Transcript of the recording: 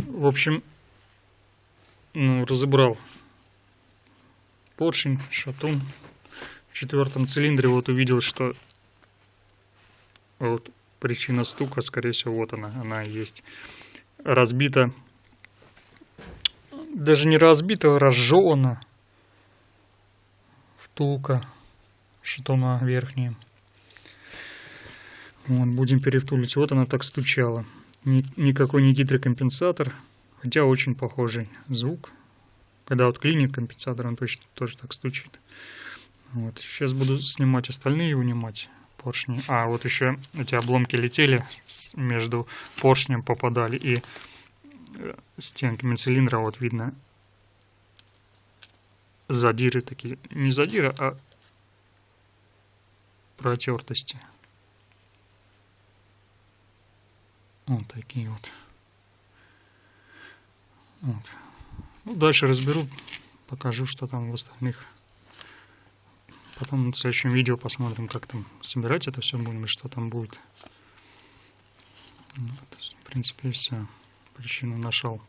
В общем, ну, разобрал поршень, шатун. В 4-м цилиндре вот увидел, что вот причина стука, скорее всего, вот она есть. Разбита, даже не разбита, а разжевана втулка шатуна верхняя. Вот, будем перевтулить. Вот она так стучала. Никакой не гидрокомпенсатор, хотя очень похожий звук. Когда вот клинит компенсатор, он точно тоже так стучит. Вот. Сейчас буду снимать остальные, вынимать поршни. А, вот еще эти обломки летели, между поршнем попадали и стенками цилиндра, вот видно задиры такие. Не задиры, а протертости. Вот такие вот. Вот. Ну, дальше разберу, покажу, что там в остальных. Потом в следующем видео посмотрим, как там собирать это все будем и что там будет. Вот, в принципе, все. Причину нашел.